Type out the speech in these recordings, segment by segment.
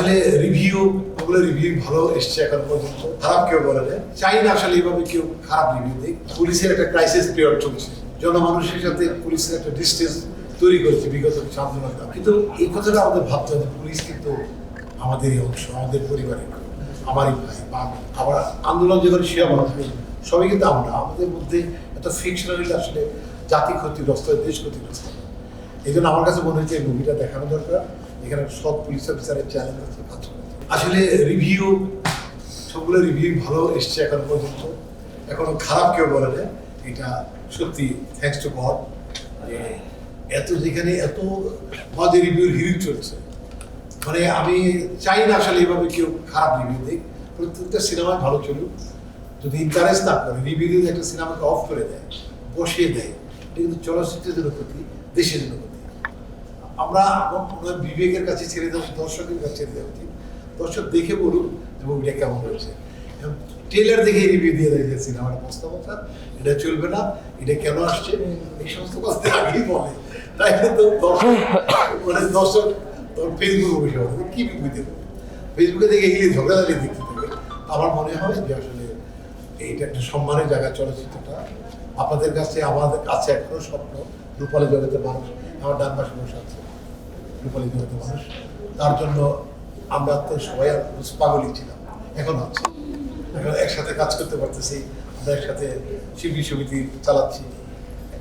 আসলে ওগুলো রিভিউ ভালো এসছে এখন পর্যন্ত, খারাপ কেউ বলে না। চাই না আসলে এইভাবে কেউ খারাপ রিভিউ দিক। পুলিশের একটা ক্রাইসিস পিরিয়ড চলছে, জনমানুষের সাথে পুলিশের একটা ডিস্টেন্স তৈরি করেছে বিগত আন্দোলন। কিন্তু এই কথাটা আমাদের ভাবতে হবে, পুলিশ কিন্তু আমাদেরই অংশ, আমাদের পরিবারের, আমারই ভাই বা আবার আন্দোলন যেখানে সীমাবদ্ধ সবাই কিন্তু আমাদের মধ্যে একটা ফিকশনালিটি আসলে জাতি ক্ষতিগ্রস্ত, দেশ ক্ষতিগ্রস্ত। এই জন্য আমার কাছে মনে হচ্ছে এই মুভিটা দেখানো দরকার। এখানে সব পুলিশ অফিসারের চ্যালেঞ্জ আছে কাজ করে। আসলে সবগুলো রিভিউ ভালো এসছে এখন পর্যন্ত, এখনো খারাপ কেউ বলে না। এটা সত্যি থ্যাঙ্কস টু গড যে যেখানে এত মজার রিভিউর হিরিং চলছে। মানে আমি চাই না আসলে এইভাবে কেউ খারাপ রিভিউ দিক। প্রত্যেকটা সিনেমায় ভালো চলুক, যদি ইন্টারেস্ট না করে রিভিউ দিয়ে একটা সিনেমাকে অফ করে দেয়, বসিয়ে দেয়, এটা কিন্তু চলচ্চিত্রের জন্য ক্ষতি, দেশের জন্য ক্ষতি। আমরা বিবেকের কাছে ছেড়ে দেওয়া, দর্শকের কাছে ছেড়ে দেওয়া উচিত। দর্শক দেখে বলুন যে মুভিটা কেমন হয়েছে। ট্রেলার দেখে রিভিউ দিয়ে দেয় যে সিনেমাটা কথা, এটা চলবে না, এটা কেন আসছে, এই সমস্ত কথা আগেই বলে। তাই কিন্তু দর্শক ফেসবুকে বসে বলে কি রিভিউ দেবে, ফেসবুকে দেখে এগিয়ে ঝগড়াঝাড়ি দেখতে থাকে। আমার মনে হয় যে আসলে এইটা একটা সম্মানের জায়গা। চলচ্চিত্রটা আপনাদের কাছে, আমাদের কাছে এখনো স্বপ্ন। রূপালী জগতের মানুষ, আমার ডান পাশে বসে আছে রূপালী জগতের মানুষ, তার জন্য আমরা তো সবাই পাগলই ছিলাম, এখন আছে। এখন একসাথে কাজ করতে পারতেছি, আমরা একসাথে শিল্পী সমিতি চালাচ্ছি।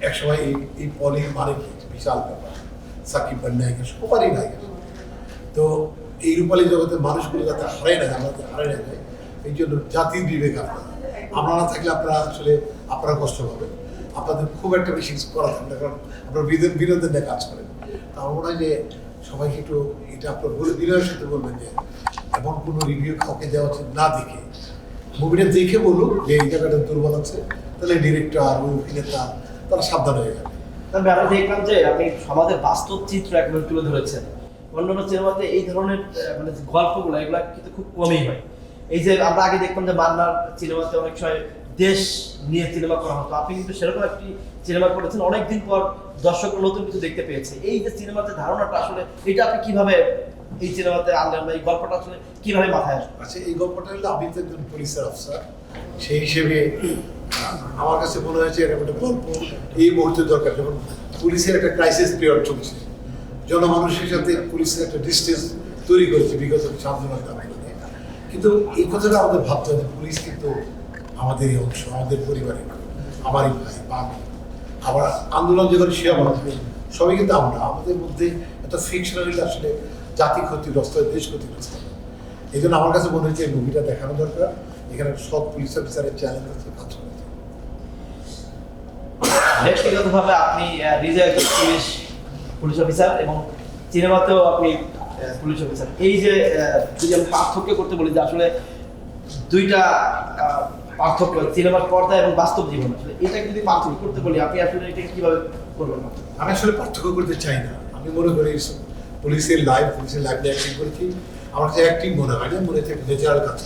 একসময় এই পলি মানে কি বিশাল ব্যাপার, সাকিব খান নায়িকা, সবারই নায়িকা। তো এই রূপালী জগতের মানুষগুলো যাতে হারায় না, আমাদের হারায় না যায়, এই জন্য জাতির বিবেক আমরা না থাকলে আপনারা কষ্ট পাবেন। আপনাদের খুব একটা বেশি করা থাকবে না, কারণ আপনারা বিনোদন নিয়ে কাজ করেন। তা আমার মনে হয় যে সবাইকে একটু এটা আপনার বিনয়ের সাথে বলবেন যে এমন কোনো রিভিউ কাউকে দেওয়া উচিত না, দেখে মুভিটা দেখে বলুন যে এই জায়গাটা দুর্বল আছে, তাহলে ডিরেক্টর, অভিনেতা তারা সাবধান হয়ে যাবে। তবে আমি দেখলাম যে আপনি সমাজের বাস্তব চিত্র একবার তুলে ধরেছেন। অন্যান্য সিনেমাতে এই ধরনের মানে গল্পগুলো এগুলো কিন্তু খুব কমই হয়। এই যে আমরা আগে দেখতাম যে মান্নার সিনেমাতে অনেক সময় দেশ নিয়ে সিনেমা করা হতো, আপনি কিন্তু সেরকম একটি সিনেমা করেছেন, অনেকদিন পর দর্শকরা নতুন কিছু দেখতে পেয়েছে। এই যে সিনেমাতে ধারণাটা আসলে এটা আপনি কিভাবে এই সিনেমাতে আনলেন, বা এই গল্পটা আসলে কিভাবে মাথায় আসবে? আচ্ছা, এই গল্পটা হলো, আমি তো একজন পুলিশের অফিসার, সেই হিসেবে আমার কাছে মনে হয়েছে এরকম একটা গল্প এই মুহূর্তে দরকার। যখন পুলিশের একটা ক্রাইসিস পিরিয়ড চলছে, জনমানুষের সাথে পুলিশের একটা ডিস্টেন্স তৈরি করেছে বিগত আন্দোলন। কিন্তু এই কথাটা আমাদের ভাবতে হবে, পুলিশ কিন্তু আমাদেরই অংশ, আমাদের পরিবারের, আমারই ভাই বা আবার আন্দোলন যেখানে সীমাবদ্ধ সবাই কিন্তু আমাদের মধ্যে একটা ফিকশনালিটি আসলে জাতি ক্ষতিগ্রস্ত, দেশ ক্ষতিগ্রস্ত। এই জন্য আমার কাছে মনে হচ্ছে এই মুভিটা দেখানো দরকার। এখানে সব পুলিশ অফিসারের চ্যালেঞ্জ আছে কাজ করে। ব্যক্তিগতভাবে আপনি নিজে একজন পুলিশ অফিসার এবং সিনেমাতেও আপনি পুলিশ অফিসার। এই যে যদি আমি পার্থক্য করতে বলি যে আসলে দুইটা পার্থক্য, সিনেমার পর্দা এবং বাস্তব জীবন, আসলে এটাকে যদি পার্থক্য করতে বলি আপনি আসলে এটাকে কিভাবে করবেন? আমি আসলে পার্থক্য করতে চাই না। আমি মনে করি পুলিশের লাইফ নিয়ে অ্যাক্টিং করেছি, আমার কাছে অ্যাক্টিং মনে হয় না, মনে হচ্ছে ন্যাচারাল কাজ।